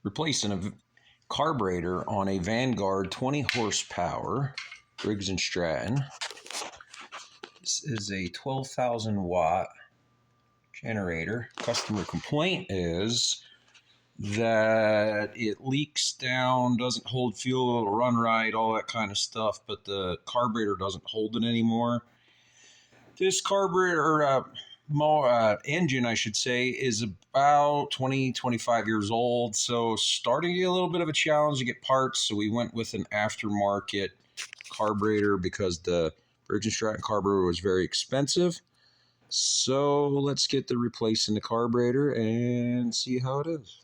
Replacing a carburetor on a Vanguard 20 horsepower Briggs and Stratton. This is a 12,000 watt generator. Customer complaint is that it leaks down, doesn't hold fuel, it'll run right, all that kind of stuff, but the carburetor doesn't hold it anymore. This carburetor engine, I should say, is about 25 years old, so starting to get a little bit of a challenge to get parts. So we went with an aftermarket carburetor because the Briggs & Stratton carburetor was very expensive. So let's get the replacing the carburetor and see how it is.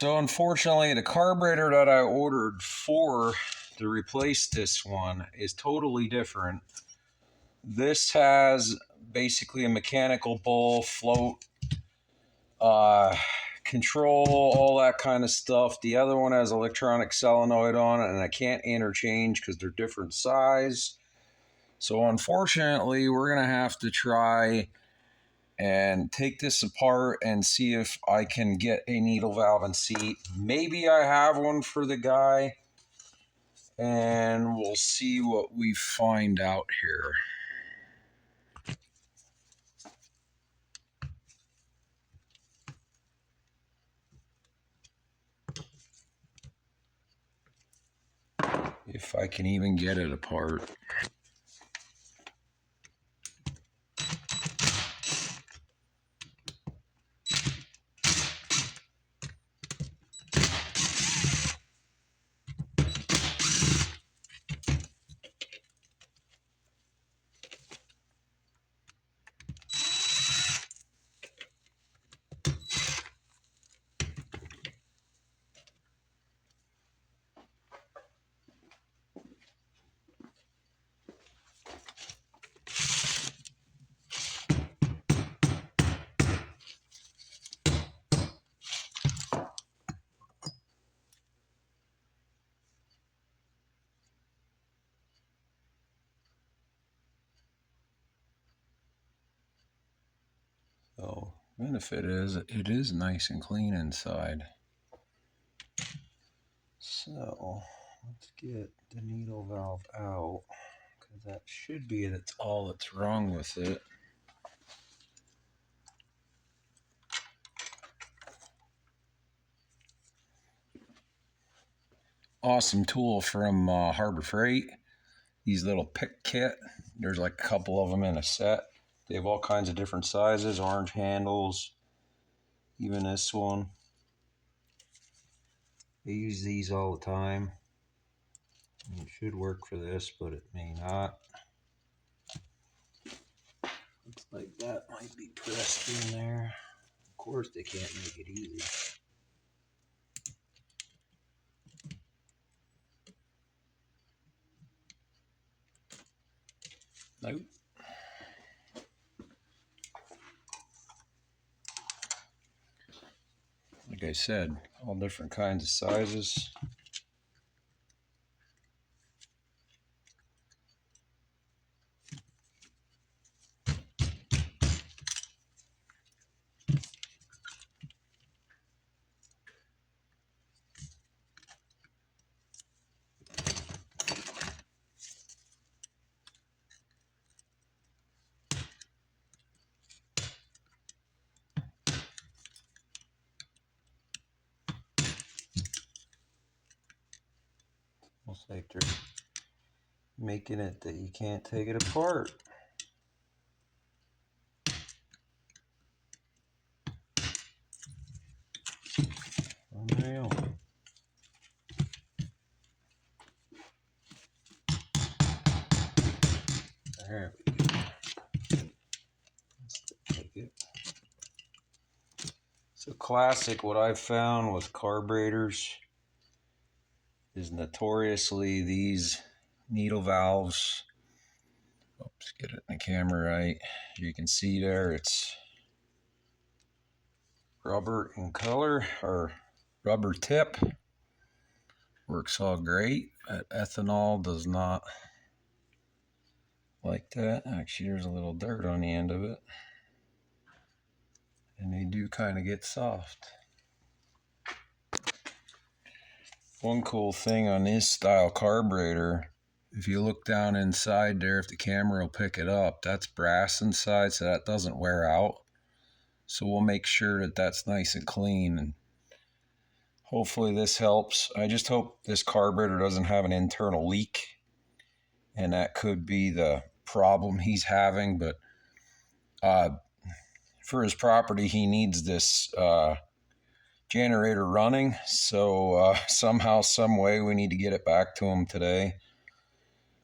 So unfortunately, the carburetor that I ordered to replace this one is totally different. This has basically a mechanical bowl, float, control, all that kind of stuff. The other one has electronic solenoid on it, and I can't interchange because they're different size. So unfortunately, we're going to have to try and take this apart and see if I can get a needle valve and seat. Maybe I have one for the guy, and we'll see what we find out here. If I can even get it apart. Benefit is it is nice and clean inside. So let's get the needle valve out, because that should be that's all that's wrong with it. Awesome tool from Harbor Freight. These little pick kit. There's like a couple of them in a set. They have all kinds of different sizes, orange handles, even this one. I use these all the time. It should work for this, but it may not. Looks like that might be pressed in there. Of course, they can't make it easy. Nope. Like I said, all different kinds of sizes. Almost like they're making it that you can't take it apart. Unreal. There we go. Let's take it. So classic, what I've found with carburetors is notoriously these needle valves. Oops, get it in the camera right. You can see there it's rubber in color, or rubber tip. Works all great. But ethanol does not like that. Actually, there's a little dirt on the end of it. And they do kind of get soft. One cool thing on this style carburetor, if you look down inside there, if the camera will pick it up, that's brass inside, so that doesn't wear out. So we'll make sure that that's nice and clean, and hopefully this helps. I just hope this carburetor doesn't have an internal leak, and that could be the problem he's having. But for his property, he needs this generator running, so somehow, some way, we need to get it back to him today.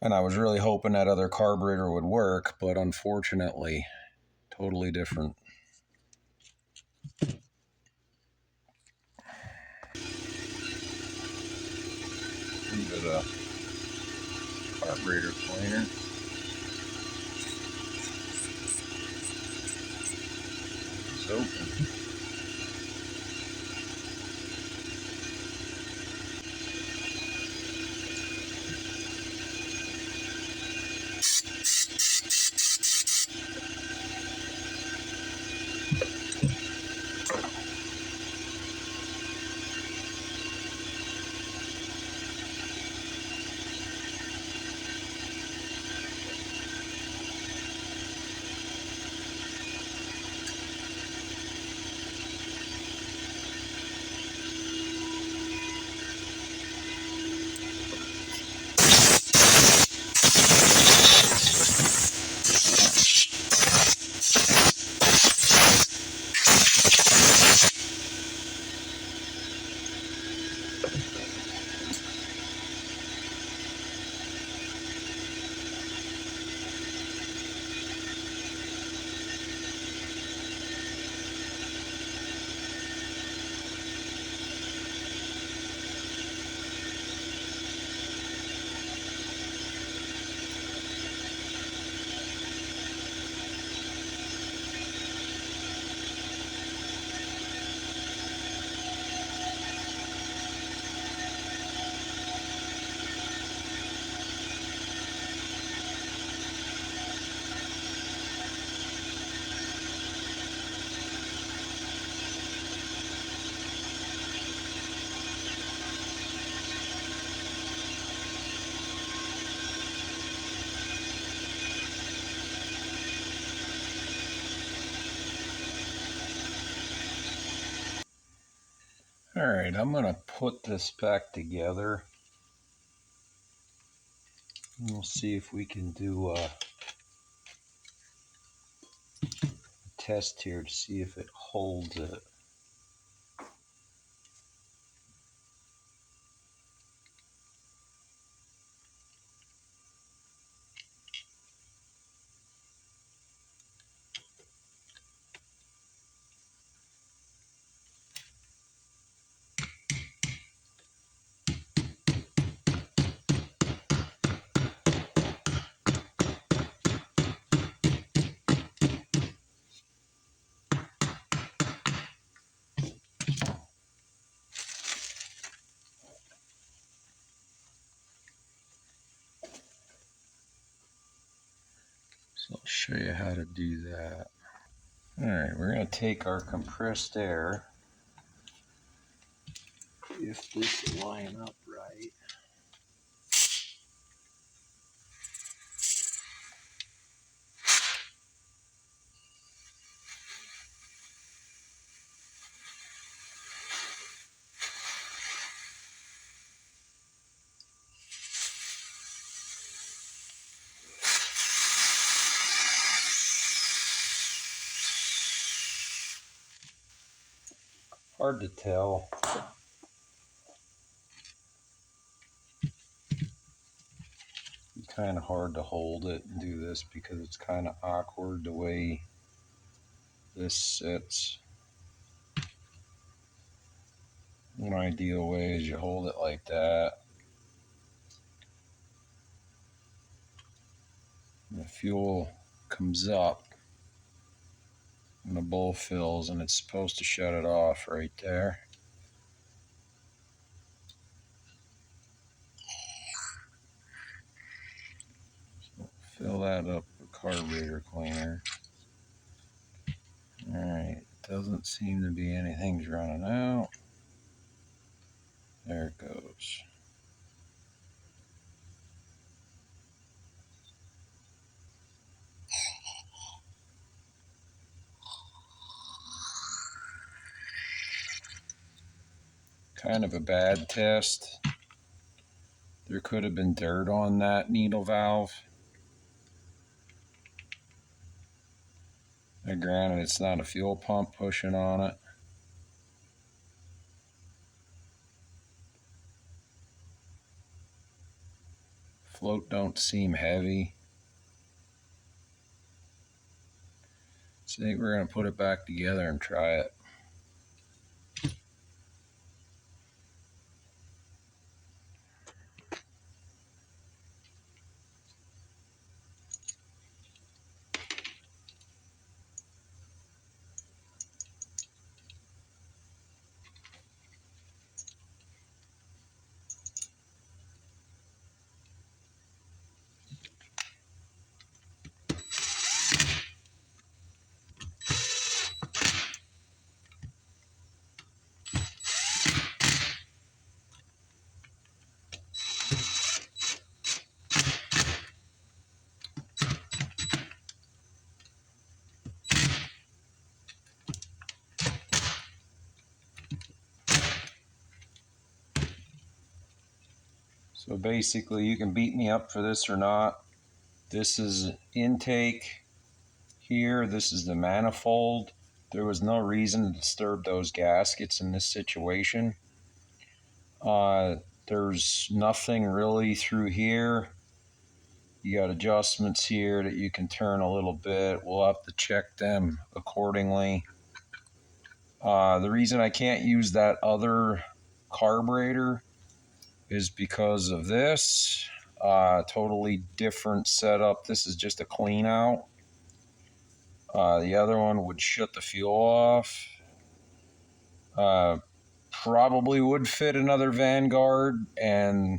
And I was really hoping that other carburetor would work, but unfortunately, totally different. Into the carburetor cleaner. It's open. All right, I'm going to put this back together. We'll see if we can do a test here to see if it holds it. So I'll show you how to do that. All right, we're going to take our compressed air, if this will line up right. Hard to tell. It's kind of hard to hold it and do this because it's kind of awkward the way this sits. One ideal way is you hold it like that. And the fuel comes up and the bowl fills, and it's supposed to shut it off right there. So fill that up with carburetor cleaner. Alright, doesn't seem to be anything's running out. There it goes. Kind of a bad test. There could have been dirt on that needle valve. Now, granted, it's not a fuel pump pushing on it. Float don't seem heavy. So I think we're going to put it back together and try it. So basically, you can beat me up for this or not. This is intake here. This is the manifold. There was no reason to disturb those gaskets in this situation. There's nothing really through here. You got adjustments here that you can turn a little bit. We'll have to check them accordingly. The reason I can't use that other carburetor is because of this. Totally different setup. This is just a clean out. The other one would shut the fuel off. Probably would fit another Vanguard, and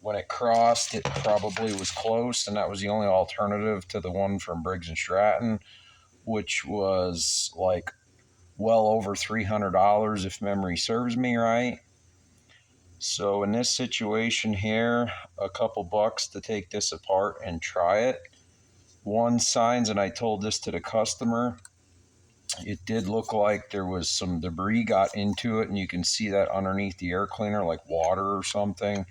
when it crossed, it probably was close, and that was the only alternative to the one from Briggs and Stratton, which was like well over $300 if memory serves me right. So in this situation here, a couple bucks to take this apart and try it. One signs, and I told this to the customer, It did look like there was some debris got into it, and you can see that underneath the air cleaner, like water or something,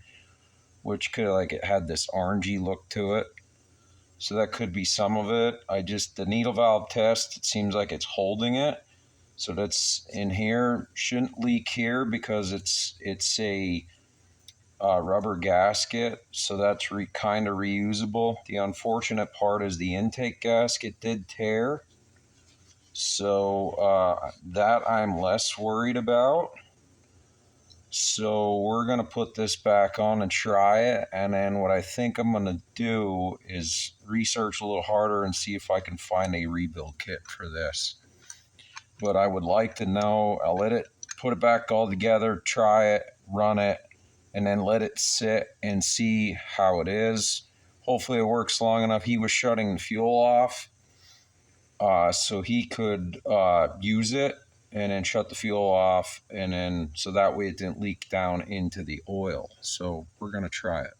which could, like, it had this orangey look to it. So that could be some of it. The needle valve test, it seems like it's holding it. So that's in here. Shouldn't leak here because it's a rubber gasket, so that's kind of reusable. The unfortunate part is the intake gasket did tear, so that I'm less worried about. So we're going to put this back on and try it, and then what I think I'm going to do is research a little harder and see if I can find a rebuild kit for this. But I would like to know, I'll let it, put it back all together, try it, run it, and then let it sit and see how it is. Hopefully it works long enough. He was shutting the fuel off so he could use it and then shut the fuel off, and then so that way it didn't leak down into the oil. So we're going to try it.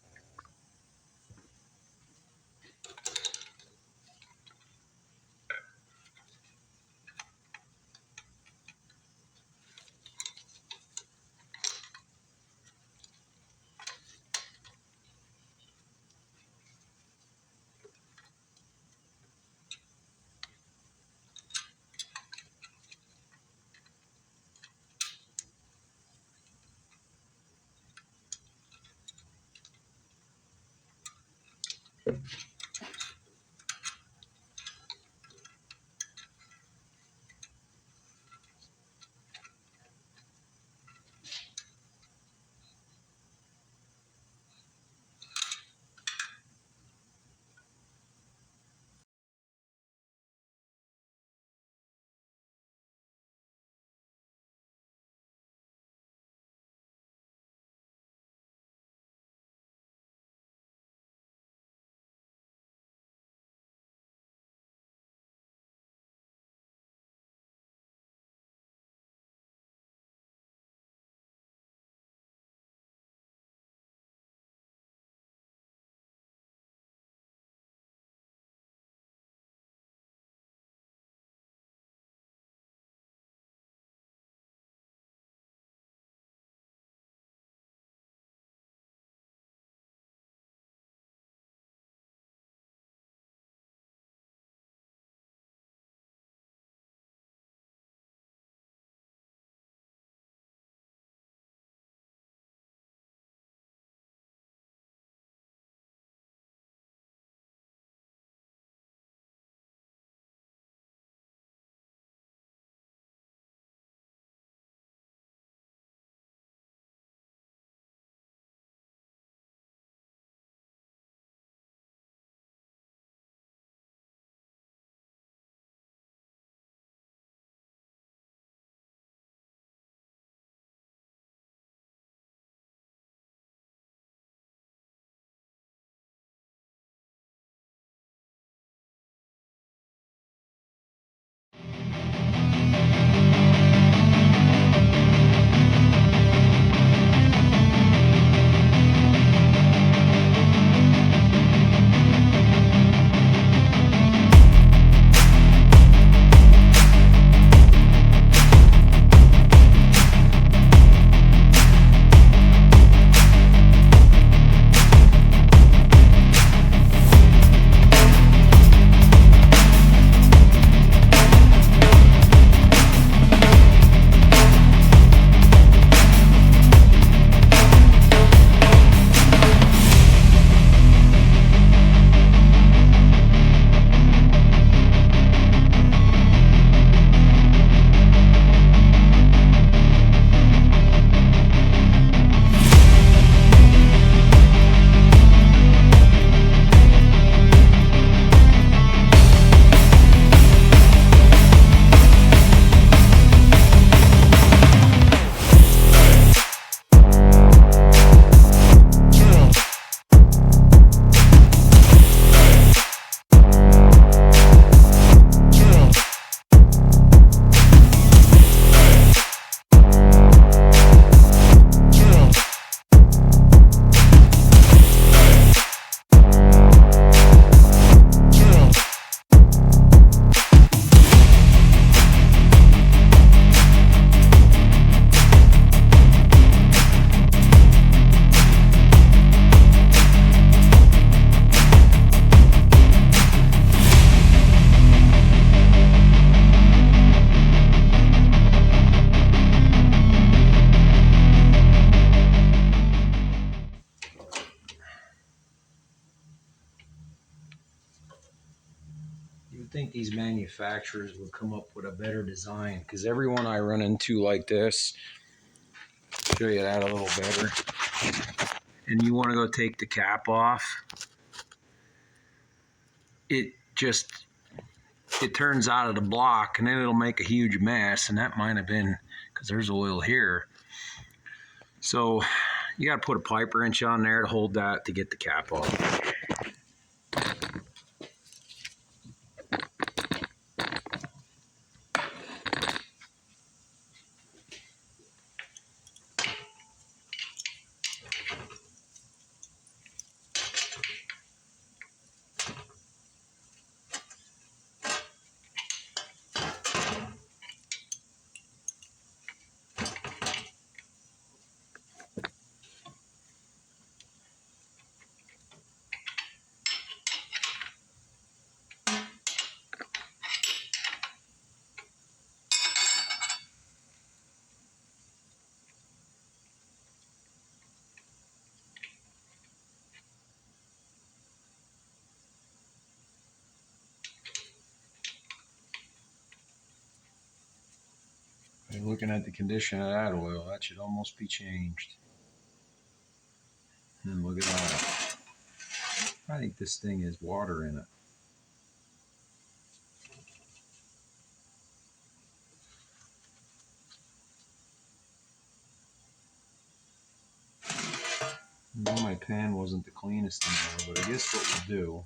would think these manufacturers would come up with a better design, because everyone I run into like this, show you that a little better, and you want to go take the cap off, it turns out of the block, and then it'll make a huge mess, and that might have been because there's oil here. So you got to put a pipe wrench on there to hold that to get the cap off. And looking at the condition of that oil, that should almost be changed. And look at that. I think this thing has water in it. I know my pan wasn't the cleanest in there, but I guess what we'll do,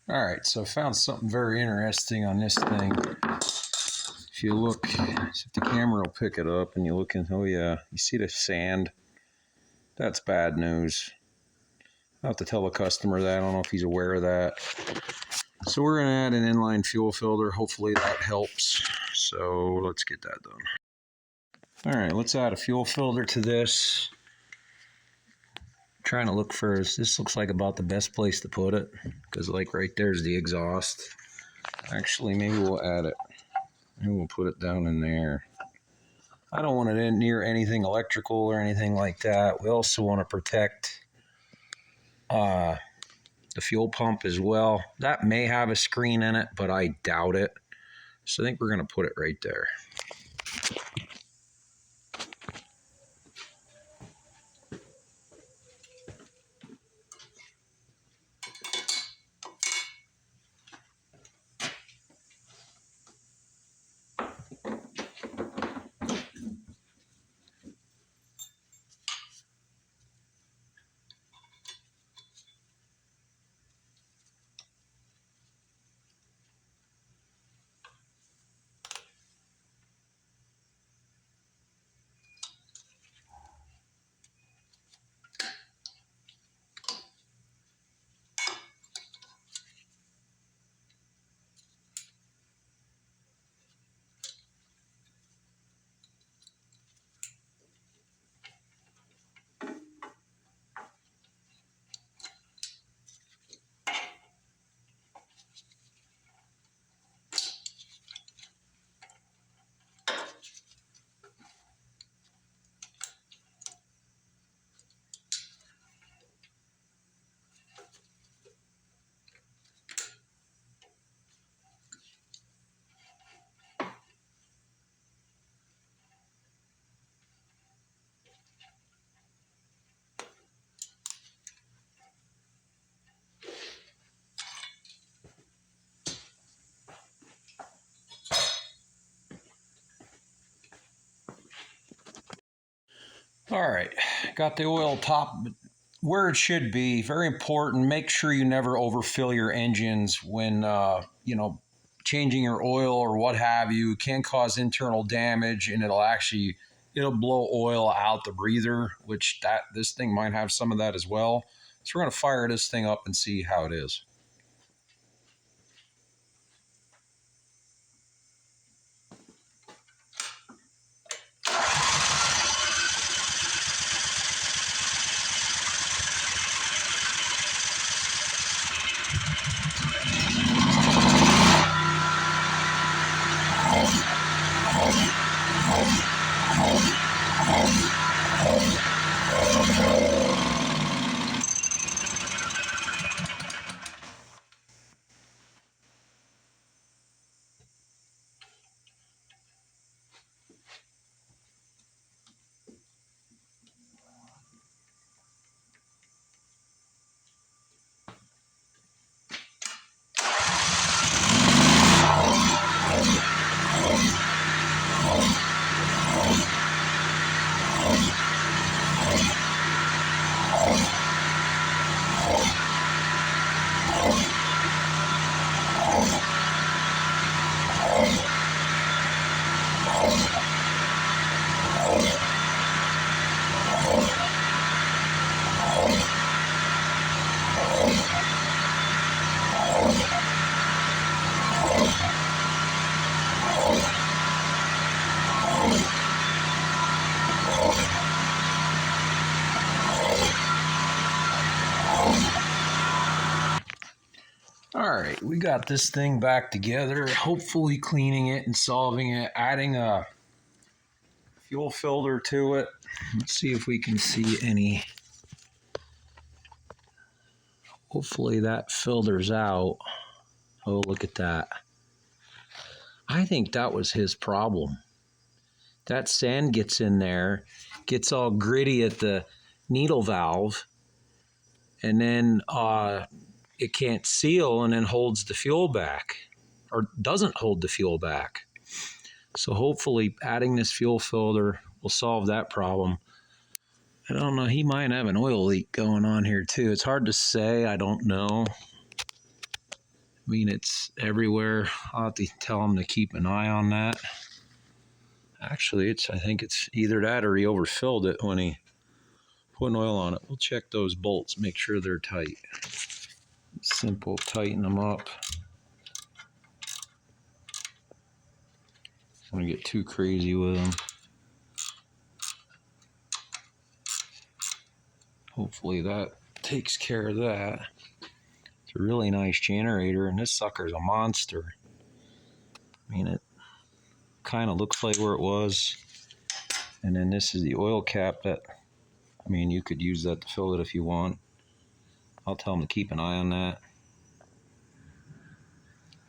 all right, so I found something very interesting on this thing. If you look, if the camera will pick it up and you look in, oh yeah, you see the sand? That's bad news. I'll have to tell the customer that. I don't know if he's aware of that. So we're going to add an inline fuel filter. Hopefully that helps. So let's get that done. All right, let's add a fuel filter to this. Trying to look for, this looks like about the best place to put it, because like right there's the exhaust. Actually, maybe we'll add it. Maybe we'll put it down in there. I don't want it in near anything electrical or anything like that. We also want to protect the fuel pump as well. That may have a screen in it, but I doubt it. So I think we're going to put it right there. All right, got the oil top where it should be. Very important. Make sure you never overfill your engines when changing your oil or what have you. It can cause internal damage, and it'll blow oil out the breather, which this thing might have some of that as well. So we're gonna fire this thing up and see how it is. All right, we got this thing back together, hopefully cleaning it and solving it, adding a fuel filter to it. Let's see if we can see any. Hopefully that filters out. Oh, look at that. I think that was his problem. That sand gets in there, gets all gritty at the needle valve, and then it can't seal and then holds the fuel back, or doesn't hold the fuel back. So hopefully adding this fuel filter will solve that problem. I don't know, he might have an oil leak going on here too. It's hard to say, I don't know. I mean, it's everywhere. I'll have to tell him to keep an eye on that. Actually, I think it's either that or he overfilled it when he put oil on it. We'll check those bolts, make sure they're tight. Simple, tighten them up. I don't want to get too crazy with them. Hopefully that takes care of that. It's a really nice generator, and this sucker's a monster. I mean, it kind of looks like where it was. And then this is the oil cap that, I mean, you could use that to fill it if you want. I'll tell them to keep an eye on that.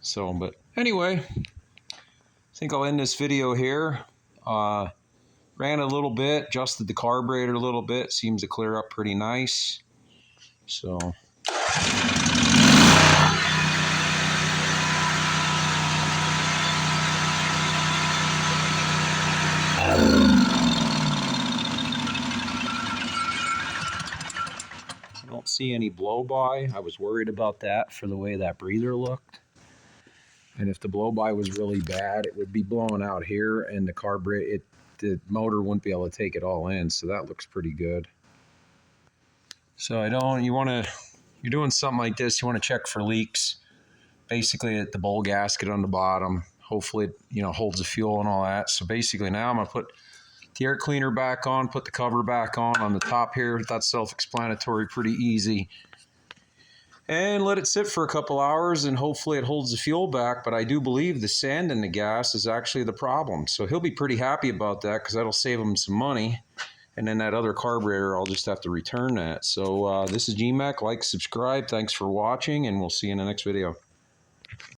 So, but anyway, I think I'll end this video here. Ran a little bit, adjusted the carburetor a little bit. Seems to clear up pretty nice. So. I don't see any blow by. I was worried about that for the way that breather looked. And if the blow by was really bad, it would be blowing out here, and the motor wouldn't be able to take it all in. So that looks pretty good. So you're doing something like this, you want to check for leaks. Basically at the bowl gasket on the bottom. Hopefully it holds the fuel and all that. So basically now I'm gonna put the air cleaner back on, put the cover back on the top here. That's self-explanatory, pretty easy. And let it sit for a couple hours, and hopefully it holds the fuel back. But I do believe the sand in the gas is actually the problem. So he'll be pretty happy about that, because that'll save him some money. And then that other carburetor, I'll just have to return that. So this is GMAC. Like, subscribe. Thanks for watching, and we'll see you in the next video.